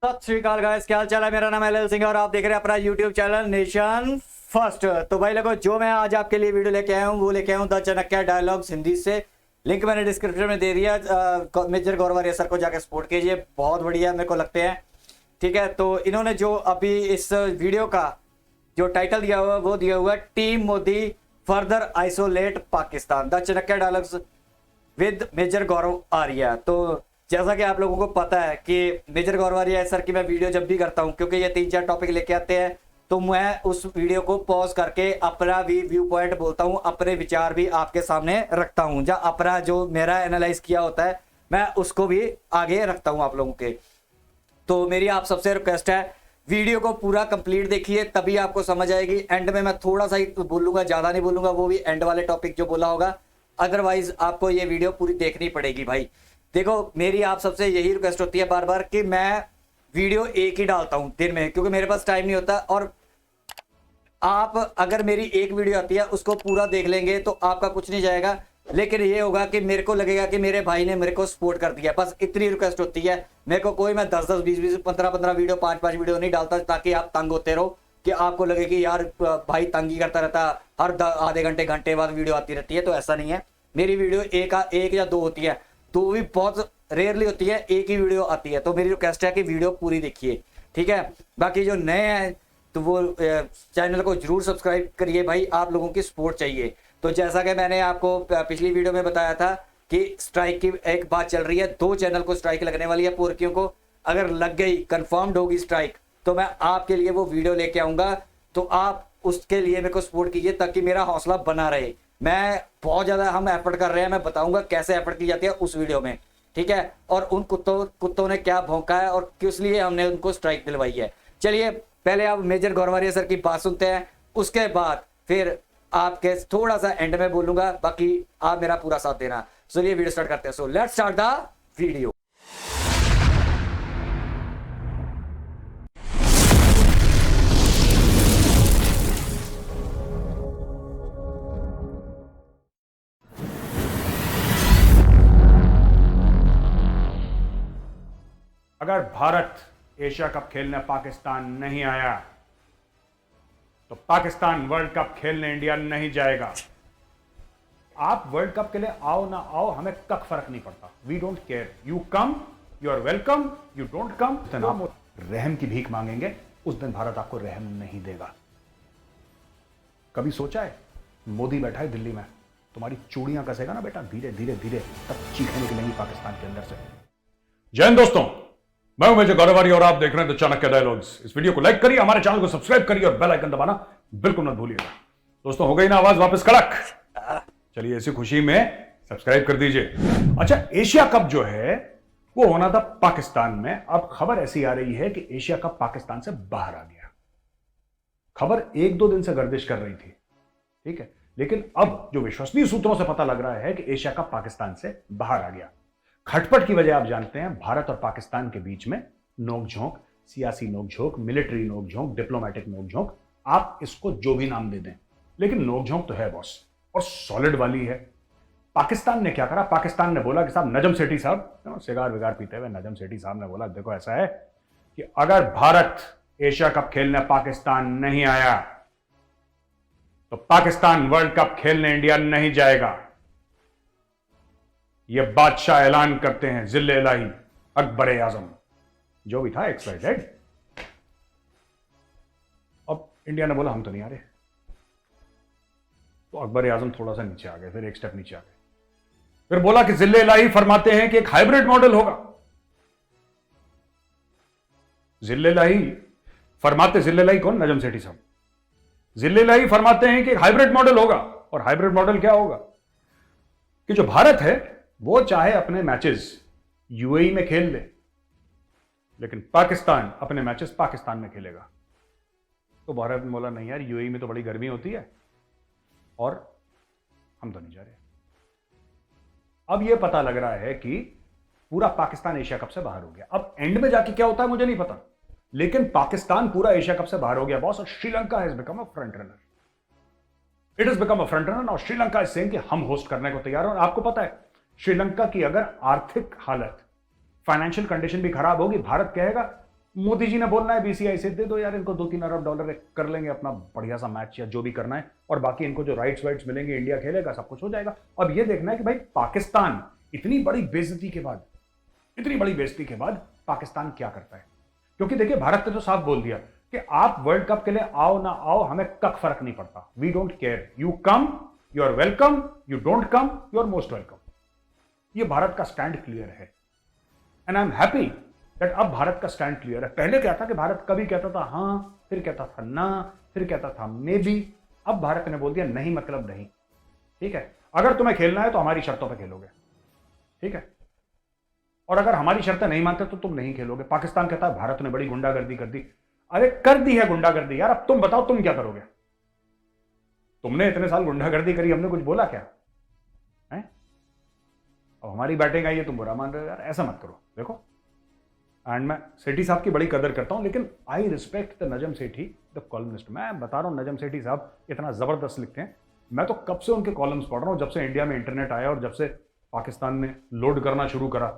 सत श्री अकाल गाइस, क्या हाल चाल है। मेरा नाम है एल सिंह और आप देख रहे हैं अपना यूट्यूब चैनल नेशन फर्स्ट। तो भाई लोगों, जो मैं आज आपके लिए वीडियो लेके आया हूँ वो लेके आया हूँ द चाणक्य डायलॉग्स हिंदी से। लिंक मैंने डिस्क्रिप्शन में दे दिया। मेजर गौरवरिया सर को जाकर सपोर्ट कीजिए, बहुत बढ़िया मेरे को लगते हैं। ठीक है, तो इन्होंने जो अभी इस वीडियो का जो टाइटल दिया हुआ है वो दिया हुआ है team Modi further isolate Pakistan, the Chanakya dialogues with major Gaurav Arya. तो जैसा कि आप लोगों को पता है कि मेजर गौरव आर्या सर की मैं वीडियो जब भी करता हूं, क्योंकि ये 3-4 टॉपिक लेके आते हैं, तो मैं उस वीडियो को पॉज करके अपना भी व्यू पॉइंट बोलता हूं, अपने विचार भी आपके सामने रखता हूं। जहाँ अपना जो मेरा एनालाइज किया होता है मैं उसको भी आगे रखता हूं आप लोगों के। तो मेरी आप सबसे रिक्वेस्ट है, वीडियो को पूरा कंप्लीट देखिए, तभी आपको समझ आएगी। एंड में मैं थोड़ा सा ही बोलूंगा, ज्यादा नहीं बोलूंगा, वो भी एंड वाले टॉपिक जो बोला होगा। अदरवाइज आपको ये वीडियो पूरी देखनी पड़ेगी। भाई देखो, मेरी आप सबसे यही रिक्वेस्ट होती है बार बार कि मैं वीडियो एक ही डालता हूं दिन में, क्योंकि मेरे पास टाइम नहीं होता। और आप अगर मेरी एक वीडियो आती है उसको पूरा देख लेंगे तो आपका कुछ नहीं जाएगा, लेकिन ये होगा कि मेरे को लगेगा कि मेरे भाई ने मेरे को सपोर्ट कर दिया। बस इतनी रिक्वेस्ट होती है मेरे को। कोई मैं 10-10, 20-20, 15-15 वीडियो, 5-5 वीडियो नहीं डालता ताकि आप तंग होते रहो, कि आपको लगे कि यार भाई तंगी करता रहता, हर आधे घंटे घंटे बाद वीडियो आती रहती है। तो ऐसा नहीं है, मेरी वीडियो एक या दो होती है, तो भी बहुत रेयरली होती है, एक ही वीडियो आती है। तो मेरी रिक्वेस्ट है कि वीडियो पूरी देखिए, ठीक है। बाकी जो नए हैं तो वो चैनल को जरूर सब्सक्राइब करिए भाई, आप लोगों की सपोर्ट चाहिए। तो जैसा कि मैंने आपको पिछली वीडियो में बताया था कि स्ट्राइक की एक बात चल रही है, 2 चैनल को स्ट्राइक लगने वाली है पोरकियों को। अगर लग गई, कंफर्म्ड होगी स्ट्राइक, तो मैं आपके लिए वो वीडियो लेके आऊंगा। तो आप उसके लिए मेरे को सपोर्ट कीजिए ताकि मेरा हौसला बना रहे। मैं बहुत ज्यादा हम एफर्ट कर रहे हैं, मैं बताऊंगा कैसे एफर्ट की जाती है उस वीडियो में, ठीक है। और उन कुत्तों ने क्या भौंका है और किस लिए हमने उनको स्ट्राइक दिलवाई है। चलिए पहले आप मेजर गौरवरिया सर की बात सुनते हैं, उसके बाद फिर आपके थोड़ा सा एंड में बोलूंगा, बाकी आप मेरा पूरा साथ देना। चलिए वीडियो स्टार्ट करते हैं। So let's start the video. अगर भारत एशिया कप खेलने पाकिस्तान नहीं आया तो पाकिस्तान वर्ल्ड कप खेलने इंडिया नहीं जाएगा। आप वर्ल्ड कप के लिए आओ ना आओ, हमें कक फर्क नहीं पड़ता। We don't care, you come, you are welcome, you don't come. आप रहम की भीख मांगेंगे, उस दिन भारत आपको रहम नहीं देगा। कभी सोचा है मोदी बैठा है दिल्ली में, तुम्हारी चूड़ियां कसेगा ना बेटा, धीरे धीरे धीरे, तब चीखें निकलेंगी पाकिस्तान के अंदर से। जय हिंद दोस्तों, मैं हूं मेजर गौरव आर्या और आप देख रहे हैं द चाणक्य डायलॉग्स। इस वीडियो को लाइक करिए, हमारे चैनल को सब्सक्राइब करिए और बेल आइकन दबाना बिल्कुल मत भूलिएगा। दोस्तों, हो गई ना आवाज वापस कड़क? चलिए इसी खुशी में सब्सक्राइब कर दीजिए। अच्छा, एशिया कप जो है वो होना था पाकिस्तान में। अब खबर ऐसी आ रही है कि एशिया कप पाकिस्तान से बाहर आ गया। खबर 1-2 दिन से गर्दिश कर रही थी, ठीक है, लेकिन अब जो विश्वसनीय सूत्रों से पता लग रहा है कि एशिया कप पाकिस्तान से बाहर आ गया। खटपट की वजह आप जानते हैं, भारत और पाकिस्तान के बीच में नोकझोंक, सियासी नोकझोंक, मिलिट्री नोकझोंक, डिप्लोमेटिक नोकझोंक, आप इसको जो भी नाम दे दें, लेकिन नोकझोंक तो है बॉस, और सॉलिड वाली है। पाकिस्तान ने क्या करा? पाकिस्तान ने बोला कि साहब, नजम सेठी साहब, सिगार विगार पीते हुए नजम सेठी साहब ने बोला, देखो ऐसा है कि अगर भारत एशिया कप खेलने पाकिस्तान नहीं आया तो पाकिस्तान वर्ल्ड कप खेलने इंडिया नहीं जाएगा। यह बादशाह ऐलान करते हैं जिल्ले इलाही अकबर आजम, जो भी था XYZ। अब इंडिया ने बोला हम तो नहीं आ रहे, तो अकबर आजम थोड़ा सा नीचे आ गए, फिर एक स्टेप नीचे आ गए। फिर बोला कि जिल्ले इलाही फरमाते हैं कि एक हाइब्रिड मॉडल होगा। जिल्ले इलाही फरमाते, जिल्ले इलाही कौन? नजम सेठी साहब। जिल्ले इलाही फरमाते हैं कि एक हाइब्रिड मॉडल होगा। और हाइब्रिड मॉडल क्या होगा? कि जो भारत है वो चाहे अपने मैचेस यूएई में खेल ले, लेकिन पाकिस्तान अपने मैचेस पाकिस्तान में खेलेगा। तो भारत ने बोला नहीं यार, यूएई में तो बड़ी गर्मी होती है और हम तो नहीं जा रहे। अब यह पता लग रहा है कि पूरा पाकिस्तान एशिया कप से बाहर हो गया। अब एंड में जाके क्या होता है मुझे नहीं पता, लेकिन पाकिस्तान पूरा एशिया कप से बाहर हो गया बॉस। और Sri Lanka has become a front runner. It is become a front runner. और श्रीलंका इज सेइंग कि हम होस्ट करने को तैयार हैं। और आपको पता है श्रीलंका की अगर आर्थिक हालत, फाइनेंशियल कंडीशन भी खराब होगी, भारत कहेगा मोदी जी ने बोलना है बीसीआई से दे दो यार इनको $2-3 अरब, कर लेंगे अपना बढ़िया सा मैच या जो भी करना है, और बाकी इनको जो राइट्स वाइट्स मिलेंगे, इंडिया खेलेगा, सब कुछ हो जाएगा। अब ये देखना है कि भाई पाकिस्तान इतनी बड़ी बेइज्जती के बाद पाकिस्तान क्या करता है। क्योंकि देखिए भारत ने तो साफ बोल दिया कि आप वर्ल्ड कप के लिए आओ ना आओ, हमें कक फर्क नहीं पड़ता, we don't care, you come you are welcome, you don't come you are most welcome. ये भारत का स्टैंड क्लियर है, and I am happy that अब भारत का स्टैंड क्लियर है। पहले क्या था कि भारत कभी कहता था हाँ, फिर कहता था ना, फिर कहता था मे बी। अब भारत ने बोल दिया नहीं मतलब नहीं, ठीक है, अगर तुम्हें खेलना है तो हमारी शर्तों पर खेलोगे, ठीक है, और अगर हमारी शर्तें नहीं मानते तो तुम नहीं खेलोगे। पाकिस्तान कहता है भारत ने बड़ी गुंडागर्दी कर दी। अरे कर दी है गुंडागर्दी यार, अब तुम बताओ तुम क्या करोगे। तुमने इतने साल गुंडागर्दी करी, हमने कुछ बोला क्या है? अब हमारी बैटिंग आई है तुम बुरा मान रहे हो यार, ऐसा मत करो। देखो, एंड मैं सेठी साहब की बड़ी कदर करता हूं, लेकिन I respect the Najam Sethi the columnist. मैं बता रहा हूं नजम सेठी साहब इतना जबरदस्त लिखते हैं। मैं तो कब से उनके कॉलम्स पढ़ रहा हूं, जब से इंडिया में इंटरनेट आया और जब से पाकिस्तान ने लोड करना शुरू करा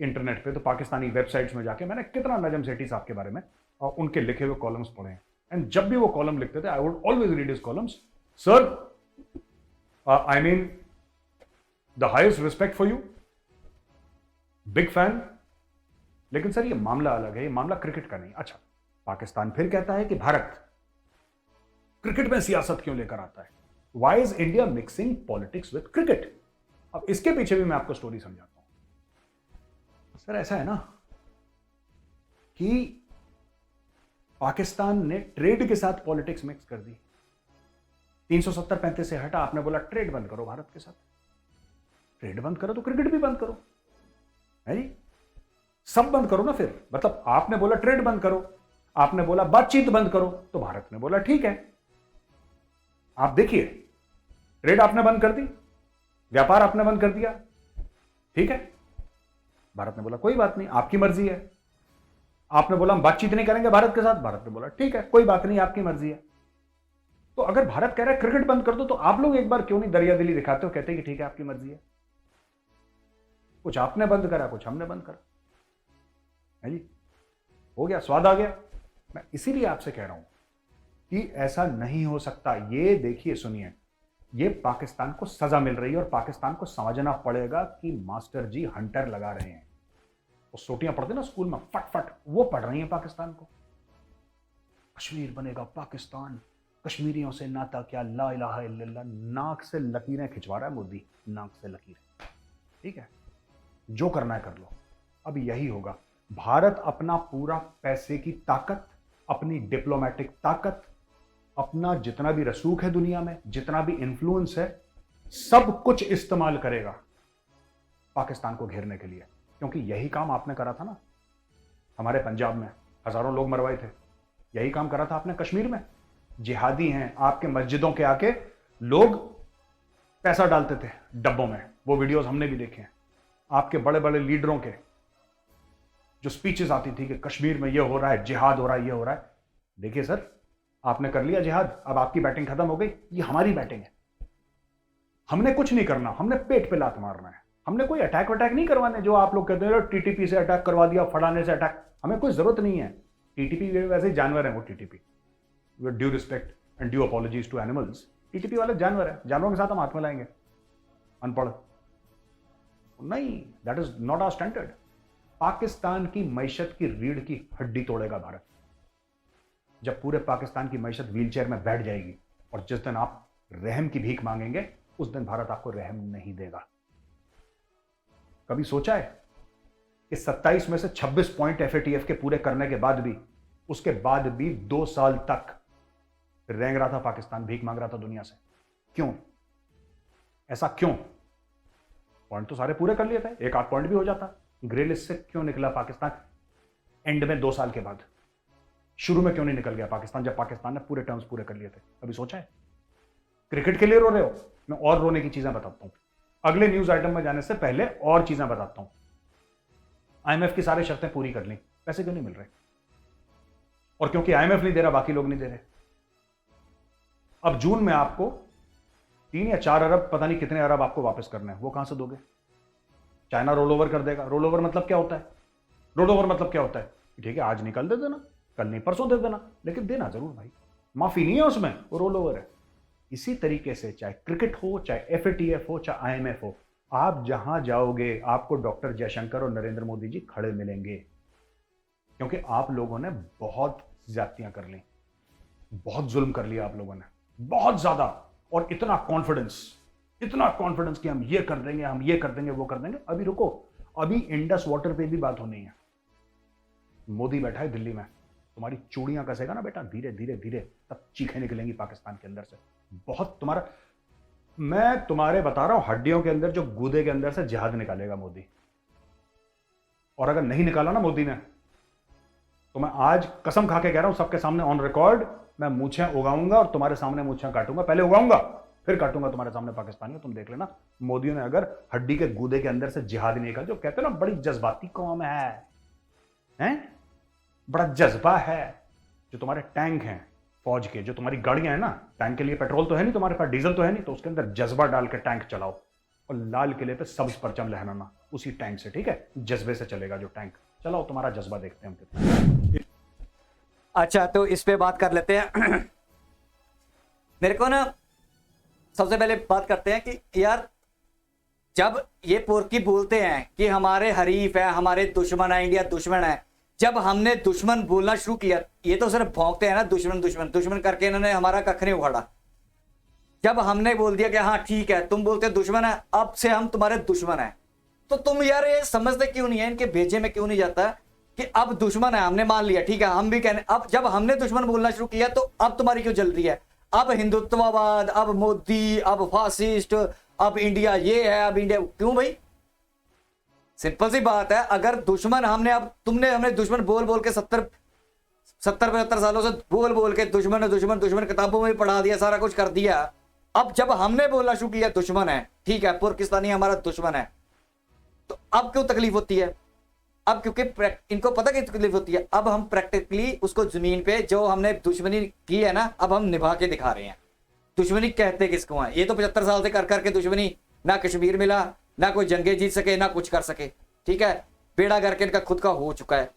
इंटरनेट पे, तो पाकिस्तानी वेबसाइट्स में जाके मैंने कितना नजम सेठी साहब के बारे में और उनके लिखे हुए कॉलम्स पढ़े हैं। एंड जब भी वो कॉलम लिखते थे I would always read his columns. Sir, I mean the highest respect for you, big fan. लेकिन सर ये मामला अलग है, ये मामला क्रिकेट का नहीं। अच्छा, पाकिस्तान फिर कहता है कि भारत क्रिकेट में सियासत क्यों लेकर आता है, why is India mixing politics with cricket. अब इसके पीछे भी मैं आपको स्टोरी समझाता हूं। सर ऐसा है ना कि पाकिस्तान ने ट्रेड के साथ पॉलिटिक्स मिक्स कर दी। 370-35 से हटा, आपने बोला ट्रेड बंद करो भारत के साथ। ट्रेड बंद करो तो क्रिकेट भी बंद करो, है जी, सब बंद करो ना। फिर मतलब आपने बोला ट्रेड बंद करो, आपने बोला बातचीत बंद करो, तो भारत ने बोला ठीक है। आप देखिए, ट्रेड आपने बंद कर दी, व्यापार आपने बंद कर दिया, ठीक है। भारत ने बोला कोई बात नहीं, आपकी मर्जी है। आपने बोला हम बातचीत नहीं करेंगे भारत के साथ, भारत ने बोला ठीक है कोई बात नहीं, आपकी मर्जी है। तो अगर भारत कह रहा है क्रिकेट बंद कर दो, तो आप लोग एक बार क्यों नहीं दरिया दिली दिखाते हो, कहते कि ठीक है आपकी मर्जी है। कुछ आपने बंद करा, कुछ हमने बंद करा, है जी, हो गया, स्वाद आ गया। मैं इसीलिए आपसे कह रहा हूं कि ऐसा नहीं हो सकता। ये देखिए, सुनिए, ये पाकिस्तान को सजा मिल रही है और पाकिस्तान को समझना पड़ेगा कि मास्टर जी हंटर लगा रहे हैं। वो सोटियां पढ़ते ना स्कूल में, फट फट, वो पढ़ रही हैं पाकिस्तान को। कश्मीर बनेगा पाकिस्तान, कश्मीरियों से नाता क्या, ला इलाहा इल्लल्लाह। नाक से लकीरें खिंचवा रहा है मोदी, नाक से लकीरें, ठीक है, जो करना है कर लो। अब यही होगा। भारत अपना पूरा पैसे की ताकत, अपनी डिप्लोमेटिक ताकत, अपना जितना भी रसूख है दुनिया में, जितना भी इन्फ्लुएंस है, सब कुछ इस्तेमाल करेगा पाकिस्तान को घेरने के लिए। क्योंकि यही काम आपने करा था ना हमारे पंजाब में, हजारों लोग मरवाए थे। यही काम करा था आपने कश्मीर में। जिहादी हैं आपके मस्जिदों के आके लोग पैसा डालते थे डब्बों में, वो वीडियोस हमने भी देखे हैं। आपके बड़े बड़े लीडरों के जो स्पीचेस आती थी कि कश्मीर में ये हो रहा है, जिहाद हो रहा है, ये हो रहा है। देखिए सर, आपने कर लिया जिहाद, अब आपकी बैटिंग खत्म हो गई, ये हमारी बैटिंग है। हमने कुछ नहीं करना, हमने पेट पे लात मारना है। हमने कोई अटैक वटैक नहीं करवाने, जो आप लोग कहते हैं टीटीपी से अटैक करवा दिया, फलाने से अटैक, हमें कोई जरूरत नहीं है। टीटीपी वैसे ही जानवर है, वो TTP, with due respect and due apologies to animals, TTP वाले जानवर है, जानवरों के साथ हम हाथ में लाएंगे, अनपढ़ नहीं, that is not our standard. Pakistan की मैशत की रीढ़ की हड्डी तोड़ेगा भारत जब पूरे पाकिस्तान की मैशत व्हीलचेयर में बैठ जाएगी। और जिस दिन आप रहम की भीख मांगेंगे, उस दिन भारत आपको रहम नहीं देगा। कभी सोचा है कि 27 में से 26 पॉइंट एफएटीएफ के पूरे करने के बाद भी, उसके बाद भी 2 साल तक रेंग रहा था पाकिस्तान, भीख मांग रहा था दुनिया से? क्यों? ऐसा क्यों? पॉइंट तो सारे पूरे कर लिए थे, एक आध पॉइंट भी हो जाता। ग्रे लिस्ट से क्यों निकला पाकिस्तान एंड में 2 साल के बाद? शुरू में क्यों नहीं निकल गया पाकिस्तान, जब पाकिस्तान ने पूरे टर्म्स पूरे कर लिए थे? कभी सोचा है? क्रिकेट के लिए रो रहे हो? मैं और रोने की चीजें बताता हूं। अगले न्यूज आइटम में जाने से पहले और चीजें बताता हूं। आईएमएफ की सारी शर्तें पूरी कर ली, पैसे क्यों नहीं मिल रहे? और क्योंकि आईएमएफ नहीं दे रहा, बाकी लोग नहीं दे रहे। अब जून में आपको 3 या 4 अरब, पता नहीं कितने अरब आपको वापस करने हैं, वो कहां से दोगे? चाइना रोल ओवर कर देगा। रोल ओवर मतलब क्या होता है? रोल ओवर मतलब क्या होता है? ठीक है आज निकल दे देना, कल नहीं परसों दे देना, लेकिन देना जरूर भाई। माफी नहीं है उसमें, वो रोल ओवर है। इसी तरीके से चाहे क्रिकेट हो, चाहे FATF हो, चाहे IMF हो, आप जहां जाओगे आपको डॉक्टर जयशंकर और नरेंद्र मोदी जी खड़े मिलेंगे, क्योंकि आप लोगों ने बहुत ज्यादतियां कर ली, बहुत जुल्म कर लिया आप लोगों ने, बहुत ज्यादा। और इतना कॉन्फिडेंस कि हम ये कर देंगे, हम ये कर देंगे, वो कर देंगे। अभी रुको, अभी इंडस वाटर पे भी बात होनी है। मोदी बैठा है दिल्ली में, तुम्हारी चूड़ियां कसेगा ना बेटा, धीरे धीरे धीरे, तब चीखें निकलेंगी पाकिस्तान के अंदर से। बहुत तुम्हारा, मैं तुम्हारे बता रहा हूं, हड्डियों के अंदर जो गूदे के अंदर से जिहाद निकालेगा मोदी। और अगर नहीं निकाला ना मोदी ने, तो मैं आज कसम खा के कह रहा हूं सबके सामने ऑन रिकॉर्ड, मैं मूछें उगाऊंगा और तुम्हारे सामने मूछें काटूंगा। पहले उगाऊंगा फिर काटूंगा तुम्हारे सामने पाकिस्तान में, तुम देख लेना। मोदी ने अगर हड्डी के गूदे के अंदर से जिहाद नहीं निकाला, जो कहते हैं ना बड़ी जज्बाती कौम है, बड़ा जज्बा है। जो तुम्हारे टैंक हैं फौज के, जो तुम्हारी गाड़ियां हैं ना, टैंक के लिए पेट्रोल तो है नहीं तुम्हारे पास, डीजल तो है नहीं, तो उसके अंदर जज्बा डाल के टैंक चलाओ और लाल किले पे सब्ज परचम लहराना उसी टैंक से, ठीक है? जज्बे से चलेगा जो टैंक। चलाओ, तुम्हारा जज्बा देखते हैं हम कितना। अच्छा, तो इस पे बात कर लेते हैं। मेरे को ना सबसे पहले बात करते हैं कि यार जब ये पोर्की बोलते हैं कि हमारे हरीफ है, हमारे दुश्मन है, इंडिया दुश्मन है, जब हमने दुश्मन बोलना शुरू किया, ये तो सिर्फ भौंकते हैं ना, दुश्मन दुश्मन दुश्मन करके इन्होंने हमारा कख नहीं उखाड़ा। जब हमने बोल दिया कि हाँ ठीक है, तुम बोलते दुश्मन है, अब से हम तुम्हारे दुश्मन है, तो तुम यार ये समझते क्यों नहीं है, इनके भेजे में क्यों नहीं जाता कि अब दुश्मन है, हमने मान लिया, ठीक है, हम भी कहने, अब जब हमने दुश्मन बोलना शुरू किया तो अब तुम्हारी क्यों जल रही है? अब हिंदुत्ववाद, अब मोदी, अब फासिस्ट, अब इंडिया ये है, अब इंडिया क्यों भाई? सिंपल सी बात है, अगर दुश्मन हमने, अब तुमने हमें दुश्मन बोल बोल के 70-75 सालों से बोल बोल के दुश्मन दुश्मन दुश्मन किताबों में पढ़ा दिया, सारा कुछ कर दिया। अब जब हमने बोलना शुरू किया दुश्मन है, ठीक है, पाकिस्तानी हमारा दुश्मन है, तो अब क्यों तकलीफ होती है? अब क्योंकि इनको पता कि तकलीफ होती है, अब हम प्रैक्टिकली उसको जमीन पे जो हमने दुश्मनी की है ना, अब हम निभा के दिखा रहे हैं। दुश्मनी कहते किसको है? ये तो 75 साल से कर करके दुश्मनी, ना कश्मीर मिला, ना कोई जंगे जीत सके, ना कुछ कर सके, ठीक है, बेड़ा करके इनका खुद का हो चुका है।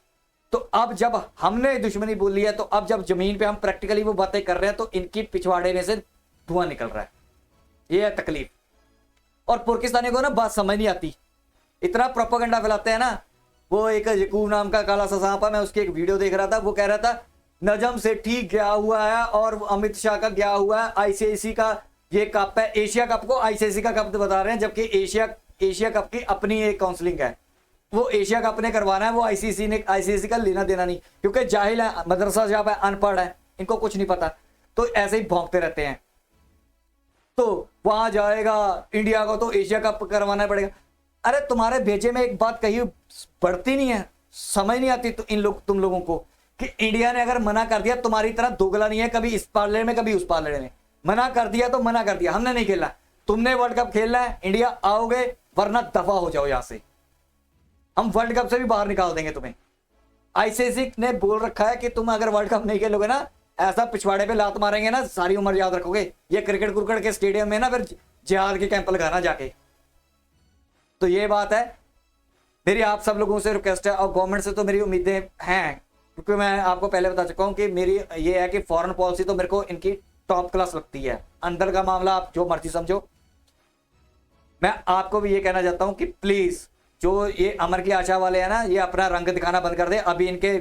तो अब जब हमने दुश्मनी बोल लिया, तो अब जब जमीन पे हम प्रैक्टिकली वो बातें कर रहे हैं, तो इनकी पिछवाड़े में से धुआं निकल रहा है। ये है तकलीफ। और पाकिस्तानी को ना बात समझ नहीं आती, इतना प्रोपेगेंडा फैलाते हैं ना। वो एक यकूब नाम का काला सा सांप है, मैं उसकी एक वीडियो देख रहा था, वो कह रहा था नजम सेठी गया हुआ है और अमित शाह का गया हुआ है, ICC का ये कप है, एशिया कप को ICC का कप बता रहे हैं, जबकि एशिया कप की अपनी एक काउंसलिंग है, वो एशिया कप ने करवाना है, वो ICC का लेना देना नहीं, क्योंकि जाहिल है, मदरसा जहाँ है, अनपढ़ है, इनको कुछ नहीं पता, तो ऐसे ही भौंकते रहते हैं। तो वहां जाएगा इंडिया को, तो एशिया कप करवाना पड़ेगा। अरे तुम्हारे भेजे में एक बात कही बढ़ती नहीं है, समझ नहीं आती तो तुम लोगों को कि इंडिया ने अगर मना कर दिया, तुम्हारी तरह दोगला नहीं है, कभी इस पार्लर में कभी उस पार्लर में, मना कर दिया तो मना कर दिया, हमने नहीं खेलना, तुमने वर्ल्ड कप खेलना है, इंडिया आओगे, वरना दफा हो जाओ यहां से, हम वर्ल्ड कप से भी बाहर निकाल देंगे तुम्हें। ICC ने बोल रखा है कि तुम अगर वर्ल्ड कप नहीं खेलोगे ना, ऐसा पिछवाड़े पे लात मारेंगे ना, सारी उम्र याद रखोगे। ये क्रिकेट के स्टेडियम में ना फिर जिहाद के कैंप लगाना जाके। तो ये बात है, मेरी आप सब लोगों से रिक्वेस्ट है, और गवर्नमेंट से तो मेरी उम्मीदें हैं, क्योंकि मैं आपको पहले बता चुका हूं कि मेरी ये है कि फॉरेन पॉलिसी तो मेरे को इनकी टॉप क्लास लगती है। अंदर का मामला आप जो मर्जी समझो। मैं आपको भी ये कहना चाहता हूं कि प्लीज जो ये अमर की आशा वाले हैं ना, ये अपना रंग दिखाना बंद कर दे। अभी इनके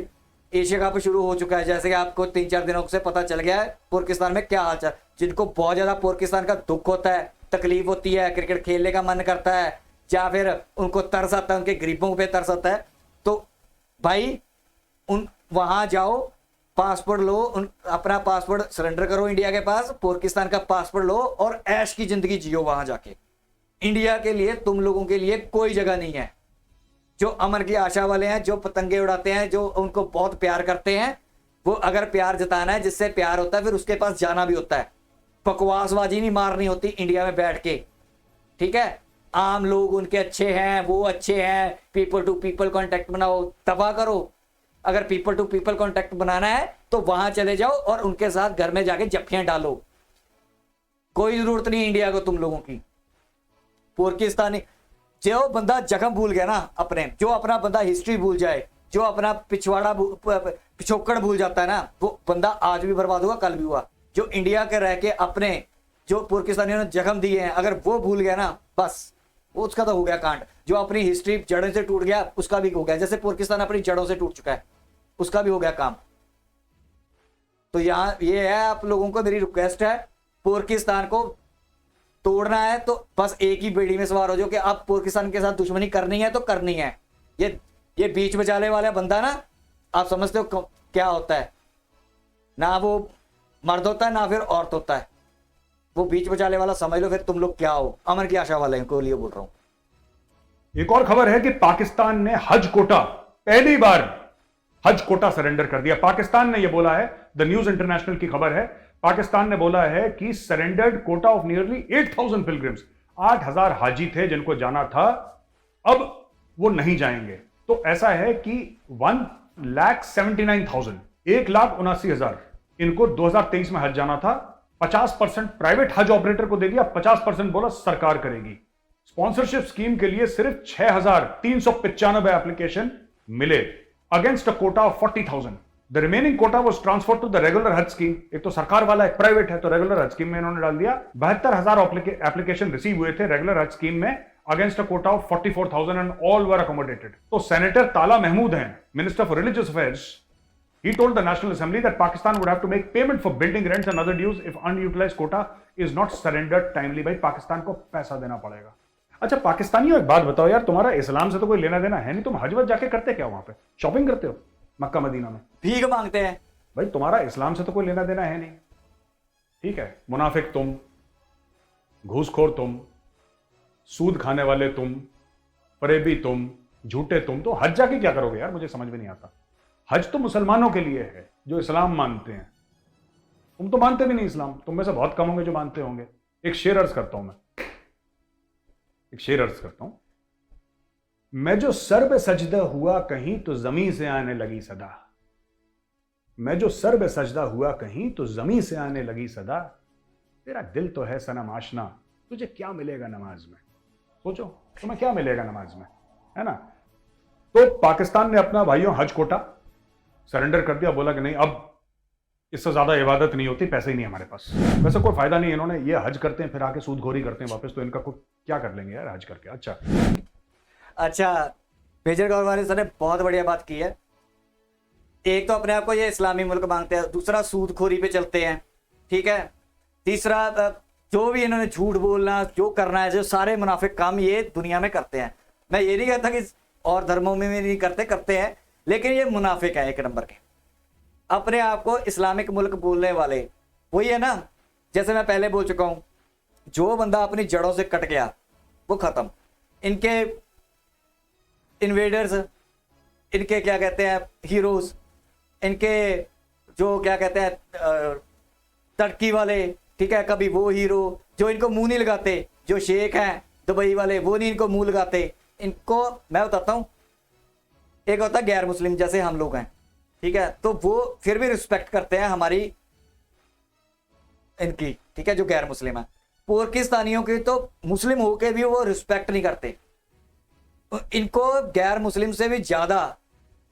एशिया कप शुरू हो चुका है, जैसे कि आपको 3-4 दिनों से पता चल गया है पाकिस्तान में क्या हाल चाल। जिनको बहुत ज्यादा पाकिस्तान का दुख होता है, तकलीफ होती है, क्रिकेट खेलने का मन करता है, या फिर उनको तरस आता है, उनके गरीबों पे तरस आता है, तो भाई वहां जाओ, पासपोर्ट लो, अपना पासपोर्ट सरेंडर करो इंडिया के पास, पाकिस्तान का पासपोर्ट लो और ऐश की जिंदगी जियो वहां जाके। इंडिया के लिए, तुम लोगों के लिए कोई जगह नहीं है। जो अमर की आशा वाले हैं, जो पतंगे उड़ाते हैं, जो उनको बहुत प्यार करते हैं, वो अगर प्यार जताना है, जिससे प्यार होता है फिर उसके पास जाना भी होता है। बकवासबाजी नहीं मारनी होती इंडिया में बैठ के, ठीक है। आम लोग उनके अच्छे हैं, वो अच्छे हैं, पीपल टू पीपल कॉन्टेक्ट बनाओ, तबाह करो। अगर पीपल टू पीपल कॉन्टेक्ट बनाना है तो वहां चले जाओ और उनके साथ घर में जाके जफ्फियां डालो। कोई जरूरत नहीं इंडिया को तुम लोगों की। पाकिस्तानी जो बंदा जख्म भूल गया ना अपने, जो अपना बंदा हिस्ट्री भूल जाए, जो अपना पिछोकड़ भूल जाता है ना, वो बंदा आज भी बर्बाद हुआ, कल भी हुआ। जो इंडिया के रह के अपने जो पाकिस्तानियों ने जख्म दिए हैं, अगर वो भूल गया ना, बस वो उसका तो हो गया कांड। जो अपनी हिस्ट्री जड़ों से टूट गया, उसका भी हो गया। जैसे पाकिस्तान अपनी जड़ों से टूट चुका है, उसका भी हो गया काम। तो यहाँ ये है, आप लोगों को मेरी रिक्वेस्ट है, पाकिस्तान को तोड़ना है तो बस एक ही बेड़ी में सवार हो जाओ कि आप पाकिस्तान के साथ दुश्मनी करनी है तो करनी है। ये बीच बचाने वाला बंदा ना, आप समझते हो क्या होता है? ना वो मर्द होता है ना फिर औरत होता है, वो बीच बचाने वाला समझ लो। फिर तुम लोग क्या हो? अमर की आशा वाले को लिए बोल रहा हूं। एक और खबर है कि पाकिस्तान ने हज कोटा, पहली बार हज कोटा सरेंडर कर दिया। पाकिस्तान ने यह बोला है, द न्यूज इंटरनेशनल की खबर है, पाकिस्तान ने बोला है कि surrendered Kota of nearly 8,000 pilgrims, 8,000 हाजी थे जिनको जाना था, अब वो नहीं जाएंगे। तो ऐसा है कि 1,79,000, 1,79,000 इनको 2023 में हज जाना था। 50% प्राइवेट हज ऑपरेटर को दे दिया, 50% बोला सरकार करेगी। स्पॉन्सरशिप स्कीम के लिए सिर्फ 6,395 एप्लीकेशन मिले against a quota of 40,000। The remaining quota was transferred to the regular Hajj scheme. एक तो सरकार वाला, एक प्राइवेट है, तो रेगुलर हज स्कीम में इन्होंने डाल दिया। 72,000 एप्लीकेशन रिसीव हुए थे रेगुलर हज स्कीम में against a quota of 44,000 and all were accommodated. तो सेनेटर ताला महमूद हैं, minister for religious affairs, he told the National Assembly that Pakistan would have to make payment for building rents and other dues if unutilized quota is not surrendered timely। भाई पाकिस्तान को पैसा देना पड़ेगा। अच्छा पाकिस्तानियों, एक बात बताओ यार, तुम्हारा इस्लाम से तो कोई लेना देना है नहीं, तुम हज वज जाके करते क्या वहां पे? शॉपिंग करते हो मक्का मदीना में, भीख मांगते हैं। भाई तुम्हारा इस्लाम से तो कोई लेना देना है नहीं, ठीक है? मुनाफिक तुम, घूसखोर तुम, सूद खाने वाले तुम, फरेबी तुम, झूठे तुम, तो हज जाके क्या करोगे यार? मुझे समझ में नहीं आता। हज तो मुसलमानों के लिए है जो इस्लाम मानते हैं, तुम तो मानते भी नहीं इस्लाम। तुम में से बहुत कम होंगे जो मानते होंगे। एक शेर अर्ज करता हूं मैं जो सर पे सजदा हुआ कहीं तो जमीन से आने लगी सदा, मैं जो सर पे सजदा हुआ कहीं तो जमीन से आने लगी सदा, तेरा दिल तो है सनम आशना, तुझे क्या मिलेगा नमाज में? सोचो तुम्हें क्या मिलेगा नमाज में, है ना? तो पाकिस्तान ने अपना भाइयों हज कोटा सरेंडर कर दिया, बोला कि नहीं अब इससे ज्यादा इबादत नहीं होती, पैसे ही नहीं हमारे पास। वैसे कोई फायदा नहीं, इन्होंने ये हज करते हैं फिर आके सूदखोरी करते हैं वापस, तो इनका कोई क्या कर लेंगे यार हज करके। अच्छा मेजर गौरवानी सर ने बहुत बढ़िया बात की है। एक तो अपने आप को ये इस्लामी मुल्क मांगते हैं, दूसरा सूदखोरी पे चलते हैं, ठीक है? तीसरा जो भी इन्होंने झूठ बोलना, जो करना है, जो सारे मुनाफिक काम ये दुनिया में करते हैं। मैं ये नहीं कहता कि और धर्मों में भी नहीं करते हैं, लेकिन ये मुनाफिक है एक नंबर के। अपने आप को इस्लामिक मुल्क बोलने वाले वही है ना, जैसे मैं पहले बोल चुका हूं, जो बंदा अपनी जड़ों से कट गया वो खत्म। इनके इन्वेडर्स, इनके क्या कहते हैं हीरोज, इनके जो क्या कहते हैं तड़की वाले, ठीक है? कभी वो हीरो जो इनको मुंह नहीं लगाते, जो शेख हैं दुबई वाले, वो नहीं इनको मुंह लगाते। इनको मैं बताता हूं, एक होता है गैर मुस्लिम जैसे हम लोग हैं, ठीक है? तो वो फिर भी रिस्पेक्ट करते हैं हमारी इनकी, ठीक है? जो गैर मुस्लिम है, पाकिस्तानियों की तो मुस्लिम होके भी वो रिस्पेक्ट नहीं करते। इनको गैर मुस्लिम से भी ज्यादा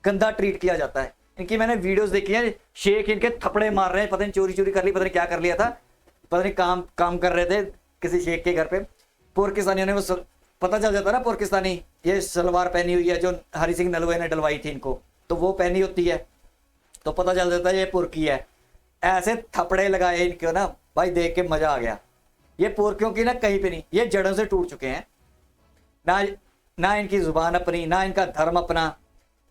गंदा ट्रीट किया जाता है। इनकी मैंने वीडियोस देखी है, शेख इनके थपड़े मार रहे हैं, पता नहीं चोरी कर ली, पता नहीं क्या कर लिया था, पता नहीं काम कर रहे थे किसी शेख के घर पे। पाकिस्तानियों ने वो पता चल जाता ना, पाकिस्तानी ये सलवार पहनी हुई है जो हरी सिंह नलवे ने डलवाई थी इनको, तो वो पहनी होती है तो पता चल जाता है ये पुरकी है। ऐसे थपड़े लगाए इनको ना भाई, देख के मजा आ गया। ये पुरकियों की ना कहीं पे नहीं, ये जड़ों से टूट चुके हैं। ना इनकी जुबान अपनी, ना इनका धर्म अपना,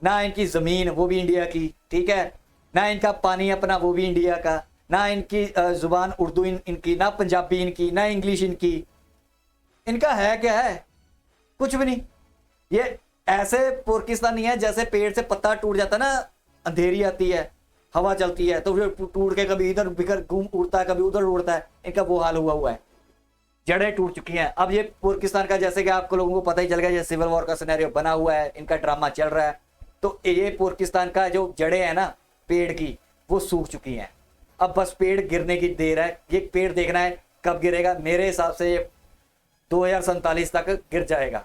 ना इनकी जमीन वो भी इंडिया की, ठीक है? ना इनका पानी अपना वो भी इंडिया का, ना इनकी जुबान उर्दू इनकी, ना पंजाबी इनकी, ना इंग्लिश इनकी। इनका है क्या है? कुछ भी नहीं। ये ऐसे पाकिस्तानी है जैसे पेड़ से पत्ता टूट जाता है ना, अंधेरी आती है, हवा चलती है तो फिर टूट के कभी इधर बिखर घूम उड़ता है, कभी उधर उड़ता है। इनका वो हाल हुआ है, जड़ें टूट चुकी हैं। अब ये पाकिस्तान का, जैसे कि आपको लोगों को पता ही चल गया, ये सिविल वॉर का सिनेरियो बना हुआ है, इनका ड्रामा चल रहा है। तो ये पाकिस्तान का जो जड़ें हैं ना पेड़ की, वो सूख चुकी हैं। अब बस पेड़ गिरने की देर है। ये पेड़ देखना है कब गिरेगा। मेरे हिसाब से ये 2047 तक गिर जाएगा,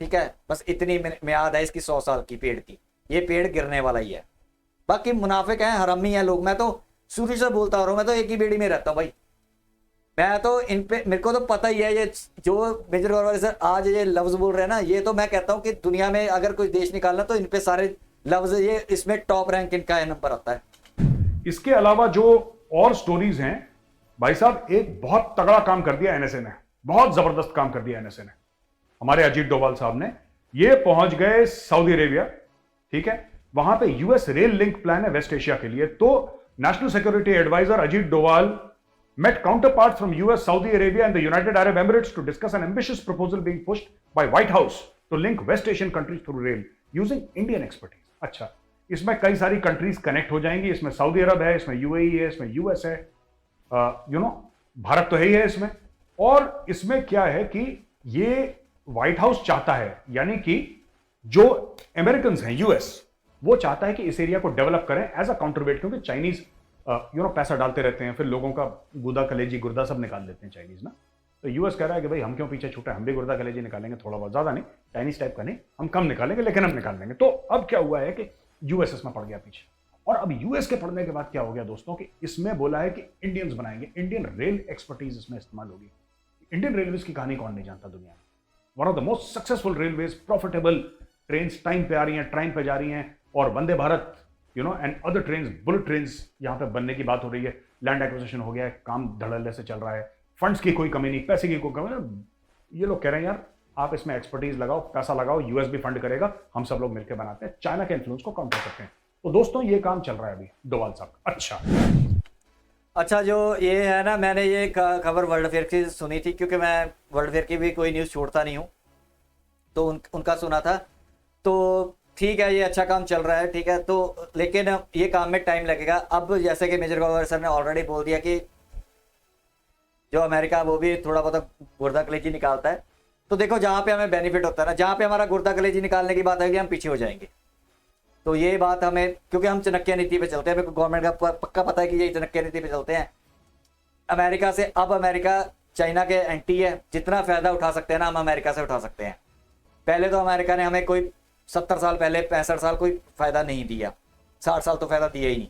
ठीक है? बस इतनी मियाद है इसकी, 100 साल की पेड़ की। ये पेड़ गिरने वाला ही है। बाकी मुनाफिक हैं, हरामी हैं लोग। मैं तो शुरू से बोलता आ रहा हूँ, मैं तो एक ही बेड़ी में रहता हूँ भाई। मैं तो इन पे, मेरे को तो पता ही है, ये जो मेजर गौरव सर आज ये लफ्ज बोल रहे हैं ना, ये तो मैं कहता हूँ कि दुनिया में अगर कोई देश निकालना तो इन पे सारे लफ्ज, ये इसमें टॉप रैंक इनका है, नंबर आता है। इसके अलावा जो और स्टोरीज हैं भाई साहब, एक बहुत तगड़ा काम कर दिया एनएसए ने, बहुत जबरदस्त काम कर दिया एनएसए ने। हमारे अजीत डोभाल साहब ने ये पहुंच गए सऊदी अरेबिया, ठीक है, वहां पे यूएस रेल लिंक प्लान है वेस्ट एशिया के लिए। तो national security advisor Ajit Doval met counterparts from US, Saudi Arabia and the United Arab Emirates to discuss an ambitious proposal being pushed by White House to link West Asian countries through rail using Indian expertise। अच्छा, इसमें कई सारी countries connect हो जाएंगी। इसमें Saudi अरब है, इसमें UAE है, इसमें यूएस है, भारत तो है ही है इसमें। और इसमें क्या है कि ये व्हाइट हाउस चाहता है, यानी कि जो अमेरिकन हैं यूएस, वो चाहता है कि इस एरिया को डेवलप करें एज अ काउंटरवेट, क्योंकि चाइनीज पैसा डालते रहते हैं, फिर लोगों का गुदा कलेजी गुर्दा सब निकाल देते हैं चाइनीज ना। तो यूएस कह रहा है कि भाई हम क्यों पीछे छूटे, हम भी गुर्दा कलेजी निकालेंगे, थोड़ा बहुत, ज्यादा नहीं, चाइनीज टाइप का नहीं, हम कम निकालेंगे लेकिन हम निकाल लेंगे। तो अब क्या हुआ है कि यूएस इसमें पड़ गया पीछे। और अब यूएस के पड़ने के बाद क्या हो गया दोस्तों, कि इसमें बोला है कि इंडियंस बनाएंगे, इंडियन रेल एक्सपर्टीज इसमें इस्तेमाल होगी। इंडियन रेलवेज की कहानी कौन नहीं जानता दुनिया में। One of the most successful railways, profitable, train time पे आ रही हैं, टाइम पे जा रही हैं, और Vande Bharat and other trains, bullet trains यहां पे बनने की बात हो रही है। लैंड एक्विजिशन हो गया है, काम धड़ल्ले से चल रहा है, फंड्स की कोई कमी नहीं, पैसे की कोई कमी नहीं। ये लोग कह रहे हैं यार आप इसमें एक्सपर्टीज लगाओ, पैसा लगाओ, यूएस भी फंड करेगा, हम सब लोग मिलकर बनाते हैं, चाइना के इन्फ्लुएंस को काउंटर करते हैं। तो दोस्तों ये काम चल रहा है अभी डोभाल साहब। अच्छा, जो ये है ना, मैंने ये खबर वर्ल्ड फेयर की सुनी थी, क्योंकि मैं वर्ल्ड फेयर की भी कोई न्यूज़ छोड़ता नहीं हूँ, तो उनका सुना था। तो ठीक है, ये अच्छा काम चल रहा है, ठीक है, तो लेकिन ये काम में टाइम लगेगा। अब जैसे कि मेजर गौरव सर ने ऑलरेडी बोल दिया कि जो अमेरिका वो भी थोड़ा बहुत गुर्दा कलेजी निकालता है। तो देखो, जहाँ पे हमें बेनिफिट होता है ना, जहाँ पे हमारा गुर्दा कलेजी निकालने की बात आएगी, हम पीछे हो जाएंगे। तो ये बात हमें, क्योंकि हम चाणक्य नीति पे चलते हैं, हमें गवर्नमेंट का पक्का पता है कि ये चाणक्य नीति पे चलते हैं अमेरिका से। अब अमेरिका चाइना के एंटी है, जितना फायदा उठा सकते हैं ना हम अमेरिका से उठा सकते हैं। पहले तो अमेरिका ने हमें कोई 70 साल पहले, 65 साल कोई फायदा नहीं दिया, 60 साल तो फायदा दिया ही नहीं,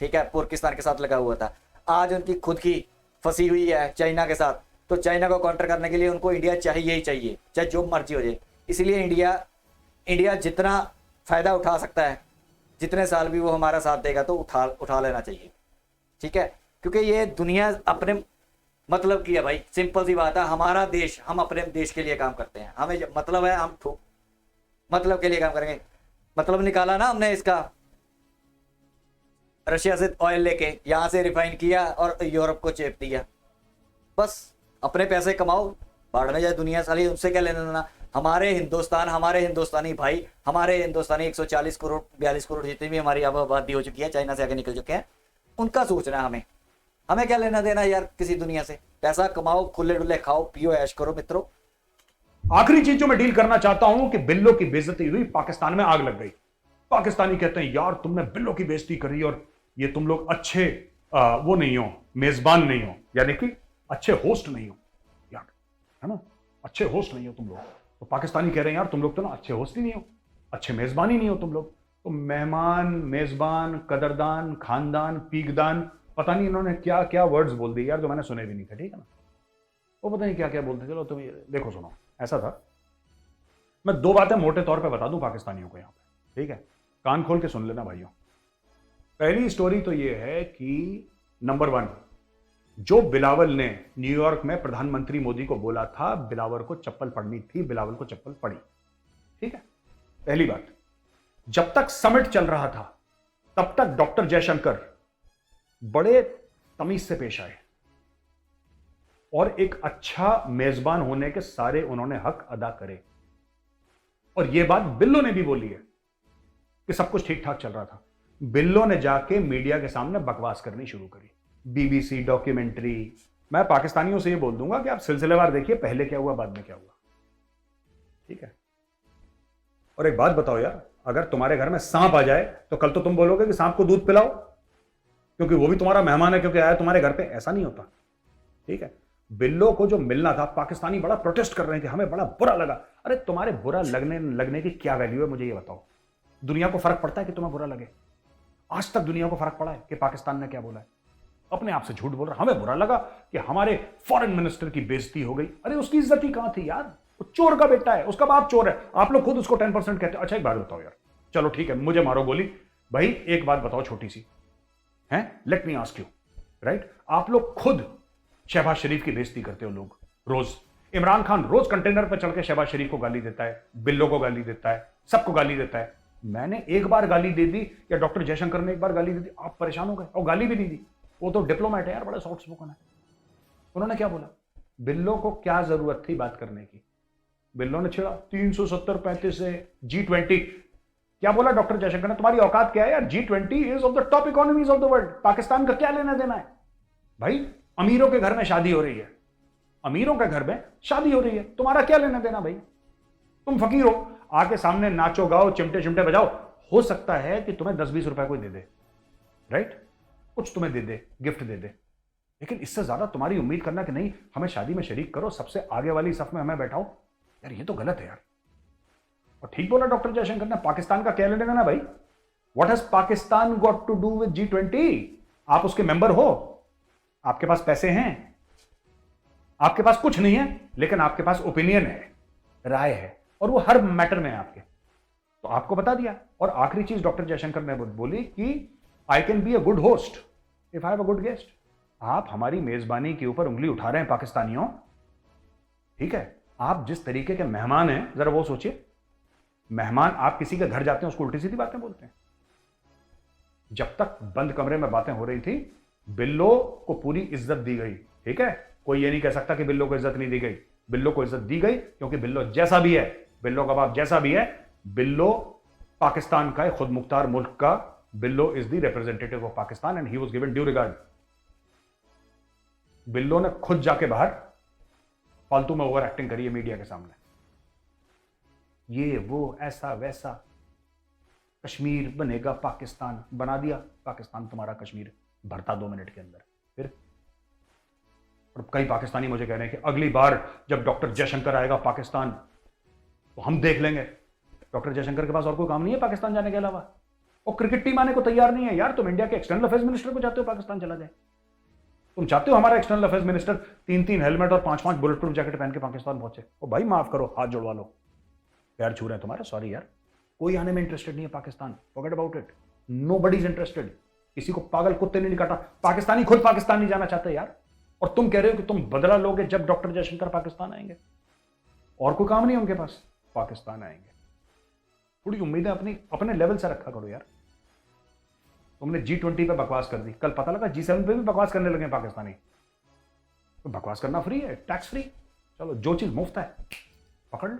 ठीक है, पाकिस्तान के साथ लगा हुआ था। आज उनकी खुद की फंसी हुई है चाइना के साथ, तो चाइना को काउंटर करने के लिए उनको इंडिया चाहिए ही चाहिए, चाहे जो मर्जी हो जाए। इसलिए इंडिया जितना फायदा उठा सकता है, जितने साल भी वो हमारा साथ देगा, तो उठा लेना चाहिए, ठीक है, क्योंकि ये दुनिया अपने मतलब की है भाई। सिंपल सी बात है, हमारा देश, हम अपने देश के लिए काम करते हैं, हमें मतलब है, हम मतलब के लिए काम करेंगे। मतलब निकाला ना हमने इसका, रशिया से ऑयल लेके यहां से रिफाइन किया और यूरोप को चेप दिया। बस अपने पैसे कमाओ, बाढ़ में जाए दुनिया साली, उनसे क्या लेना देना। हमारे हिंदुस्तान, हमारे हिंदुस्तानी भाई, हमारे हिंदुस्तानी 140 करोड़ 42 करोड़ जितनी भी हमारी आबादी हो चुकी है, चाइना से आगे निकल चुके हैं, उनका सोचना है हमें क्या लेना देना यार किसी दुनिया से। पैसा कमाओ, खुले डुले खाओ, पियो, ऐश करो मित्रों। आखिरी चीज जो मैं डील करना चाहता हूं कि बिल्लो की बेइज्जती हुई, पाकिस्तान में आग लग गई। पाकिस्तानी कहते हैं यार तुमने बिल्लो की बेइज्जती करी और ये तुम लोग अच्छे वो नहीं हो, मेजबान नहीं हो, यानी कि अच्छे होस्ट नहीं हो यार, है ना, अच्छे होस्ट नहीं हो तुम लोग। तो पाकिस्तानी कह रहे हैं यार तुम लोग तो ना अच्छे होस्ट ही नहीं हो, अच्छे मेजबान ही नहीं हो तुम लोग। तो मेहमान, मेजबान, कदरदान, खानदान, पीकदान, पता नहीं इन्होंने क्या क्या वर्ड्स बोल दिए यार, जो मैंने सुने भी नहीं थे, ठीक है ना, वो पता नहीं क्या क्या बोलते। चलो तुम देखो, सुनो, ऐसा था, मैं दो बातें मोटे तौर पे बता दूं पाकिस्तानियों को यहां पे, ठीक है, कान खोल के सुन लेना भाइयों। पहली स्टोरी तो ये है कि नंबर 1, जो बिलावल ने न्यूयॉर्क में प्रधानमंत्री मोदी को बोला था बिलावल को चप्पल पड़नी थी, बिलावल को चप्पल पड़ी, ठीक है। पहली बात, जब तक समिट चल रहा था तब तक डॉक्टर जयशंकर बड़े तमीज से पेश आए और एक अच्छा मेजबान होने के सारे उन्होंने हक अदा करे। और यह बात बिल्लो ने भी बोली है कि सब कुछ ठीक ठाक चल रहा था। बिल्लो ने जाके मीडिया के सामने बकवास करनी शुरू करी, बीबीसी डॉक्यूमेंट्री। मैं पाकिस्तानियों से ये बोल दूंगा कि आप सिलसिलेवार देखिए, पहले क्या हुआ बाद में क्या हुआ, ठीक है। और एक बात बताओ यार, अगर तुम्हारे घर में सांप आ जाए तो कल तो तुम बोलोगे कि सांप को दूध पिलाओ क्योंकि वो भी तुम्हारा मेहमान है, क्योंकि आया तुम्हारे घर पे। ऐसा नहीं होता, ठीक है। बिल्लो को जो मिलना था, पाकिस्तानी बड़ा प्रोटेस्ट कर रहे थे, हमें बड़ा बुरा लगा। अरे तुम्हारे बुरा लगने की क्या वैल्यू है, मुझे ये बताओ। दुनिया को फर्क पड़ता है कि तुम्हें बुरा लगे? आज तक दुनिया को फर्क पड़ा है कि पाकिस्तान ने क्या बोला है? अपने आप से झूठ बोल रहा। हमें बुरा लगा कि हमारे फॉरेन मिनिस्टर की बेइज्जती हो गई। अरे उसकी इज्जत ही कहां थी यार? वो चोर का बेटा है, उसका बाप चोर है, आप लोग खुद उसको 10% कहते हो। अच्छा एक बात बताओ यार, चलो ठीक है मुझे मारो गोली, भाई एक बात बताओ छोटी सी है, let me ask you, right? आप लोग खुद शहबाज शरीफ की बेइज्जती करते हो लोग रोज। इमरान खान रोज कंटेनर पर चढ़ के शहबाज शरीफ को गाली देता है, बिल्लो को गाली देता है, सबको गाली देता है। मैंने एक बार गाली दे दी या डॉक्टर जयशंकर ने एक बार गाली दे दी, आप परेशान हो गए और गाली भी नहीं दी। वो तो डिप्लोमेट है यार, बड़ा सॉफ्ट स्पोकन है। उन्होंने क्या बोला? बिल्लो को क्या जरूरत थी बात करने की? बिल्लो ने छिड़ा 370-35 से G20। क्या बोला डॉक्टर जयशंकर ने? तुम्हारी औकात क्या है यार? G20 is of the top economies of the world. Pakistan का क्या लेना देना है भाई? अमीरों के घर में शादी हो रही है, अमीरों के घर में शादी हो रही है, तुम्हारा क्या लेना देना भाई? तुम फकीर हो, आके सामने नाचो गाओ चिमटे चिमटे बजाओ। हो सकता है कि तुम्हें 10-20 रुपए कोई दे दे, राइट? कुछ तुम्हें दे दे, गिफ्ट दे दे, लेकिन इससे ज्यादा तुम्हारी उम्मीद करना कि नहीं हमें शादी में शरीक करो, सबसे आगे वाली सफ में हमें बैठाओ, यार ये तो गलत है यार। और ठीक बोला डॉक्टर जयशंकर ने, पाकिस्तान का क्या लेना देना भाई? What has Pakistan got to do with G20? आप उसके मेंबर हो, आपके पास पैसे हैं, आपके पास कुछ नहीं है, लेकिन आपके पास ओपिनियन है, राय है, और वो हर मैटर में है आपके। तो आपको बता दिया। और आखिरी चीज डॉक्टर जयशंकर ने बोली कि I can be a good host if I have a good guest. आप हमारी मेजबानी के ऊपर उंगली उठा रहे हैं पाकिस्तानियों, ठीक है? आप जिस तरीके के मेहमान हैं जरा वो सोचिए। मेहमान, आप किसी के घर जाते हैं उसको उल्टी सीधी बातें बोलते हैं। जब तक बंद कमरे में बातें हो रही थी, बिल्लो को पूरी इज्जत दी गई, ठीक है? कोई ये नहीं कह सकता कि बिल्लो को इज्जत नहीं दी गई। बिल्लो को इज्जत दी गई क्योंकि बिल्लो जैसा भी है, बिल्लो का बाप जैसा भी है, बिल्लो पाकिस्तान का खुद मुख्तार मुल्क का, बिल्लो is the representative of Pakistan and he was given due regard. बिल्लो ने खुद जाके बाहर फालतू में ओवर एक्टिंग करी है मीडिया के सामने, ये वो ऐसा वैसा, कश्मीर बनेगा पाकिस्तान, बना दिया पाकिस्तान तुम्हारा कश्मीर, भरता 2 मिनट के अंदर। फिर और कई पाकिस्तानी मुझे कह रहे हैं कि अगली बार जब डॉक्टर जयशंकर आएगा पाकिस्तान तो हम देख लेंगे। डॉक्टर जयशंकर के पास और कोई काम नहीं है पाकिस्तान जाने के अलावा? और क्रिकेट टीम आने को तैयार नहीं है यार। तुम इंडिया के एक्सटर्नल अफेयर्स मिनिस्टर को चाहते हो पाकिस्तान चला जाए? तुम चाहते हो हमारा एक्सटर्नल अफेयर्स मिनिस्टर 3-3 हेलमेट और 5-5 बुलेट प्रूफ जैकेट पहन के पाकिस्तान पहुंचे? ओ भाई माफ करो, हाथ जोड़वा लो, पैर छू रहे हैं तुम्हारे, सॉरी यार। कोई आने में इंटरेस्टेड नहीं है Pakistan, forget about it, nobody is interested. किसी को पागल कुत्ते ने नहीं काटा, पाकिस्तानी खुद पाकिस्तान नहीं जाना चाहते यार। और तुम कह रहे हो कि तुम बदला लोगे जब डॉक्टर जयशंकर पाकिस्तान आएंगे। और कोई काम नहीं है उनके पास, पाकिस्तान आएंगे। थोड़ी उम्मीदें अपने लेवल से रखा करो यार। तुमने G20 पे बकवास कर दी, कल पता लगा G7 पे भी बकवास करने लगे पाकिस्तानी। तो बकवास करना फ्री है, टैक्स फ्री, चलो जो चीज मुफ्त है पकड़ लो।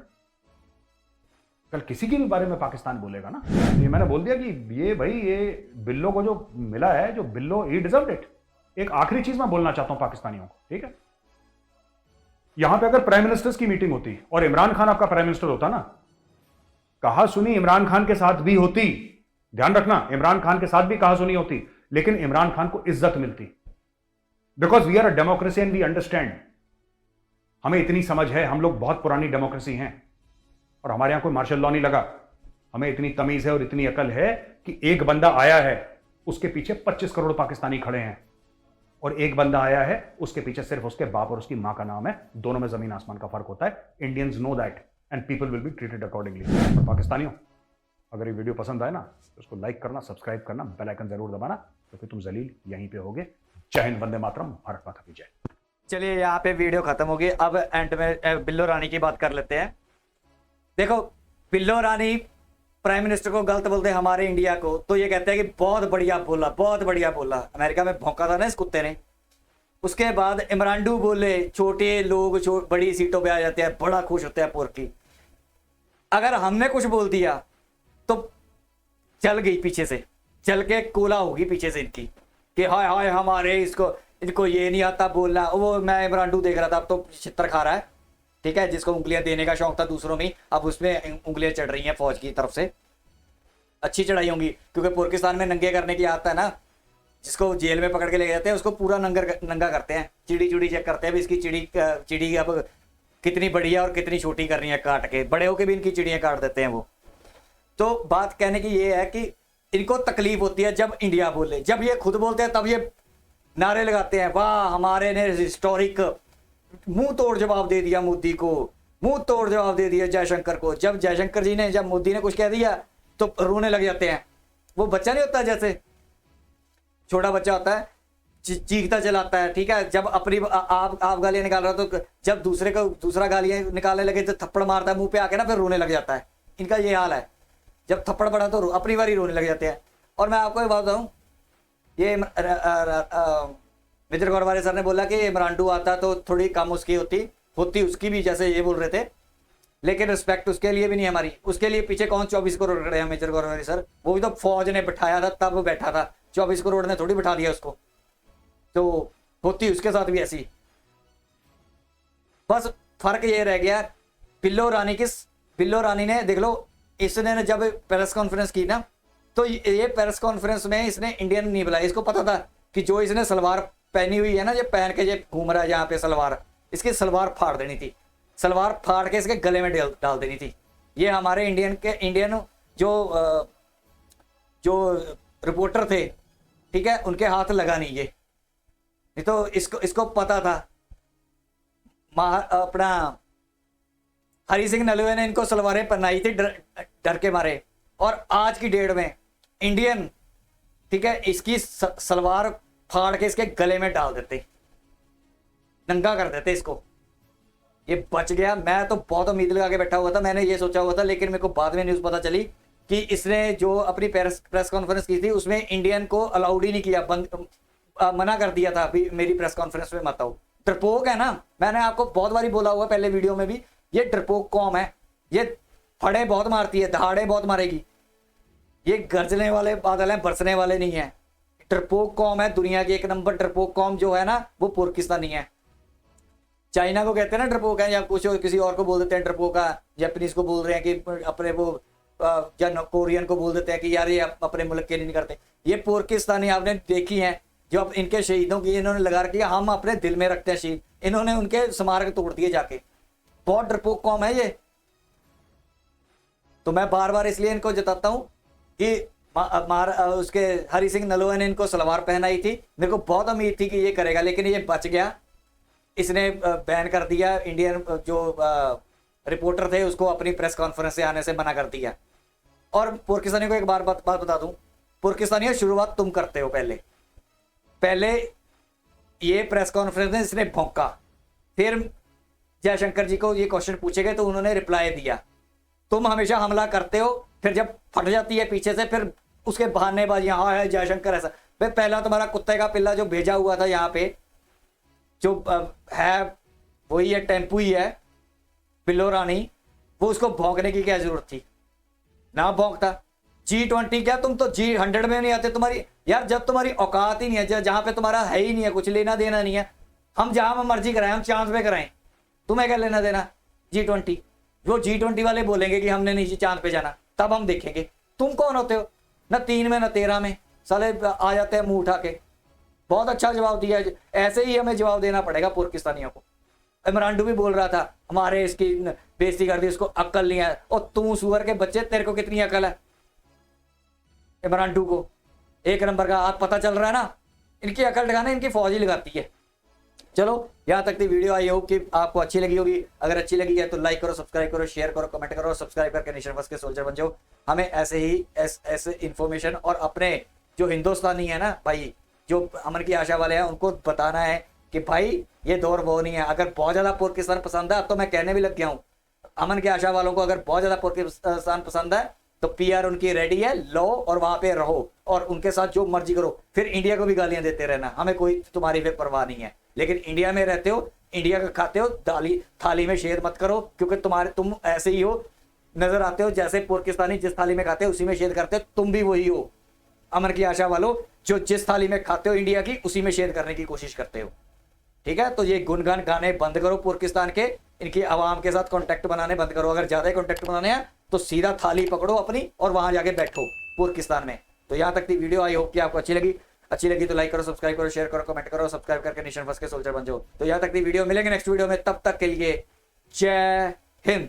कल किसी के भी बारे में पाकिस्तान बोलेगा ना, ये मैंने बोल दिया कि ये भाई ये बिल्लो को जो मिला है, जो बिल्लो ही डिजर्व इट। एक आखिरी चीज मैं बोलना चाहता हूं पाकिस्तानियों को, ठीक है? यहां पे अगर प्राइम मिनिस्टर्स की मीटिंग होती और इमरान खान आपका प्राइम मिनिस्टर होता ना, कहा सुनी इमरान खान के साथ भी होती, ध्यान रखना, इमरान खान के साथ भी कहा सुनी होती, लेकिन इमरान खान को इज्जत मिलती। Because we are a democracy and we understand. हमें इतनी समझ है, हम लोग बहुत पुरानी डेमोक्रेसी हैं और हमारे यहां कोई मार्शल लॉ नहीं लगा। हमें इतनी तमीज है और इतनी अकल है कि एक बंदा आया है, उसके पीछे 25 करोड़ पाकिस्तानी खड़े हैं, और एक बंदा आया है, उसके पीछे सिर्फ उसके बाप और उसकी मां का नाम है। दोनों में जमीन आसमान का फर्क होता है। Indians know that and people will be treated accordingly. और पाकिस्तानियों, अगर ये वीडियो पसंद आए ना तो उसको लाइक करना, सब्सक्राइब करना, बेल आइकन जरूर दबाना, क्योंकि तुम जलील यहीं पे होगे। जय हिंद, वंदे मातरम, भारत माता की जय। चलिए यहाँ पे वीडियो खत्म होगी। अब एंड में बिल्लो रानी की बात कर लेते हैं। देखो, बिल्लो रानी प्राइम मिनिस्टर को गलत बोलते हैं हमारे इंडिया को, तो ये कहते हैं कि बहुत बढ़िया बोला, बहुत बढ़िया बोला। अमेरिका में भौंका था ना इस कुत्ते ने। उसके बाद इमरानडू बोले, छोटे लोग बड़ी सीटों पे आ जाते हैं, बड़ा खुश होते हैं पोरकी। अगर हमने कुछ बोल दिया तो चल गई पीछे से, चल के कोला होगी पीछे से इनकी कि हाय हाय हमारे इनको ये नहीं आता बोलना। वो मैं इमरानडू देख रहा था, अब तो छितर खा रहा है, ठीक है? जिसको उंगलियां देने का शौक था दूसरों में, अब उसमें उंगलियां चढ़ रही हैं फौज की तरफ से। अच्छी चढ़ाई होंगी, क्योंकि पाकिस्तान में नंगे करने की आदत है ना। जिसको जेल में पकड़ के ले जाते हैं उसको पूरा नंगा करते हैं, चिड़ी चेक करते हैं भी इसकी चिड़ी अब कितनी बड़ी है और कितनी छोटी करनी है, काट के। बड़े होके भी इनकी चिड़ियाँ काट देते हैं वो। तो बात कहने की ये है कि इनको तकलीफ होती है जब इंडिया बोले, जब ये खुद बोलते हैं तब ये नारे लगाते हैं, वाह हमारे ने हिस्टोरिक मुंह तोड़ जवाब दे दिया मोदी को, मुंह तोड़ जवाब दे दिया जयशंकर को। जब जयशंकर जी ने, जब मोदी ने कुछ कह दिया तो रोने लग जाते हैं। वो बच्चा नहीं होता, जैसे छोटा बच्चा होता है चीखता चलाता है, ठीक है, जब अपनी आप गालियां निकाल रहा हो तो जब दूसरे को दूसरा गालियां निकालने लगे तो थप्पड़ मारता है मुंह पे आके ना, फिर रोने लग जाता है। इनका ये हाल है, जब थप्पड़ पड़ा तो अपनी बार ही रोने लग जाते हैं। और मैं आपको एक बात बताऊं, ये मेजर गौरवारे सर ने बोला कि इमरान आता तो थोड़ी कम उसकी होती उसकी भी, जैसे ये बोल रहे थे, लेकिन रिस्पेक्ट उसके लिए भी नहीं हमारी। उसके लिए पीछे कौन 24 करोड़ खड़े हैं मेजर गौरवारे सर, वो भी तो फौज ने बिठाया था तब वो बैठा था, 24 करोड़ ने थोड़ी बिठा दिया उसको। तो होती उसके साथ भी ऐसी, बस फर्क ये रह गया बिल्लो रानी ने देख लो, इसने जब प्रेस कॉन्फ्रेंस की ना, तो ये प्रेस कॉन्फ्रेंस में इसने इंडियन नहीं बुलाया। इसको पता था कि जो इसने सलवार पहनी हुई है ना, ये पहन के ये घूम रहा है यहाँ पे सलवार, इसकी सलवार फाड़ देनी थी, सलवार फाड़ के इसके गले में डाल देनी थी। ये हमारे इंडियन जो रिपोर्टर थे, ठीक है, उनके हाथ लगा नहीं ये, नहीं तो इसको पता था। अपना हरी सिंह नलवे ने इनको सलवारें पहनाई थी डर के मारे, और आज की डेट में इंडियन, ठीक है, इसकी सलवार फाड़ के इसके गले में डाल देते, नंगा कर देते इसको। ये बच गया। मैं तो बहुत उम्मीद लगा के बैठा हुआ था, मैंने ये सोचा हुआ था, लेकिन मेरे को बाद में न्यूज़ पता चली कि इसने जो अपनी प्रेस कॉन्फ्रेंस की थी उसमें इंडियन को अलाउड ही नहीं किया, मना कर दिया था अभी मेरी प्रेस कॉन्फ्रेंस में मत आओ। डरपोक है ना, मैंने आपको बहुत बारी बोला हुआ पहले वीडियो में भी, ये डरपोक कौम है, ये फड़े बहुत मारती है, दहाड़े बहुत मारेगी, ये गरजने वाले बादल हैं, बरसने वाले नहीं है। डरपोक कौम है, दुनिया की 1 नंबर डरपोक कौम जो है ना, वो पाकिस्तानी है। चाइना को कहते हैं ना डरपोक है, या कुछ किसी और को बोल देते हैं डरपोक है, जापानीज को बोल रहे हैं कि अपने वो, या कोरियन को बोल देते हैं कि यार ये अपने मुल्क के लिए नहीं करते। ये पाकिस्तानी आपने देखी हैं, जो अब इनके शहीदों की इन्होंने लगा रखी है, हम अपने दिल में रखते हैं शहीद, इन्होंने उनके स्मारक तोड़ दिए जाके। बहुत डरपोक कौम है ये। तो मैं बार बार इसलिए इनको जताता हूं कि उसके हरी सिंह नलोए ने इनको सलवार पहनाई थी, मेरे को बहुत उम्मीद थी कि ये करेगा, लेकिन ये बच गया। इसने बैन कर दिया, इंडियन जो रिपोर्टर थे उसको अपनी प्रेस कॉन्फ्रेंस से आने से मना कर दिया। और पाकिस्तानी को एक बात बता दूं, पाकिस्तानी शुरुआत तुम करते हो, पहले ये प्रेस कॉन्फ्रेंस में इसने भौंका, फिर जयशंकर जी को ये क्वेश्चन पूछे गए तो उन्होंने रिप्लाई दिया। तुम हमेशा हमला करते हो, फिर जब फट जाती है पीछे से फिर उसके बहानेबाजियां, हाँ है जयशंकर ऐसा। भाई पहला तुम्हारा कुत्ते का पिल्ला जो भेजा हुआ था यहाँ पे, जो है वही है, टेम्पू ही है, बिल्लो रानी, वो उसको भौंकने की क्या जरूरत थी, ना भौंकता। G20 क्या, तुम तो G100 में नहीं आते तुम्हारी, यार जब तुम्हारी औकात ही नहीं है, जहां पे तुम्हारा है ही नहीं है, कुछ लेना देना नहीं है, हम जहां मर्जी कराएं, हम चांद पे कराएं, तुम्हें क्या लेना देना G20। वो G20 वाले बोलेंगे कि हमने नहीं चांद पे जाना, तब हम देखेंगे तुम कौन होते हो, ना 3 में ना 13 में, साले आ जाते हैं मुंह उठा के। बहुत अच्छा जवाब दिया, ऐसे ही हमें जवाब देना पड़ेगा पाकिस्तानियों को। इमरान भी बोल रहा था हमारे इसकी बेइज्जती कर दी, इसको अक्ल नहीं है। और तू सुअर के बच्चे, तेरे को कितनी अकल है? इमरान को 1 नंबर का हाथ पता चल रहा है ना, इनकी अकल लगाना इनकी फौज ही लगाती है। चलो यहाँ तक थी वीडियो, आई होप कि आपको अच्छी लगी होगी। अगर अच्छी लगी है तो लाइक करो, सब्सक्राइब करो, शेयर करो, कमेंट करो, और सब्सक्राइब करके नेशन फर्स्ट के सोल्जर बन जाओ। हमें ऐसे ही ऐसे इन्फॉर्मेशन, और अपने जो हिंदुस्तानी है ना भाई, जो अमन की आशा वाले हैं, उनको बताना है कि भाई ये दौर वो नहीं है। अगर बहुत ज़्यादा पाकिस्तान पसंद है, अब तो मैं कहने भी लग गया हूँ अमन के आशा वालों को, अगर बहुत ज़्यादा पाकिस्तान पसंद है तो PR उनकी रेडी है, लो और वहाँ पे रहो और उनके साथ जो मर्जी करो, फिर इंडिया को भी गालियाँ देते रहना, हमें कोई तुम्हारी फिर परवाह नहीं है। लेकिन इंडिया में रहते हो, इंडिया का खाते हो, थाली में शेर मत करो, क्योंकि तुम ऐसे ही हो, नजर आते हो जैसे पाकिस्तानी जिस थाली में खाते हो उसी में शेर करते हो, तुम भी वही हो अमन की आशा वालों, जो जिस थाली में खाते हो इंडिया की, उसी में शेर करने की कोशिश करते हो। ठीक है, तो ये गुनगान गाने बंद करो पाकिस्तान के, इनकी आवाम के साथ कॉन्टेक्ट बनाने बंद करो। अगर ज्यादा कॉन्टेक्ट बनाने हैं तो सीधा थाली पकड़ो अपनी और वहां जाके बैठो पाकिस्तान में। तो यहाँ तक थी वीडियो, आई होप कि आपको अच्छी लगी तो लाइक करो, सब्सक्राइब करो, शेयर करो, कमेंट करो, सब्सक्राइब करके नेशन फर्स्ट के सोल्जर बन जाओ। तो यहाँ तक थी वीडियो, मिलेंगे नेक्स्ट वीडियो में, तब तक के लिए जय हिंद।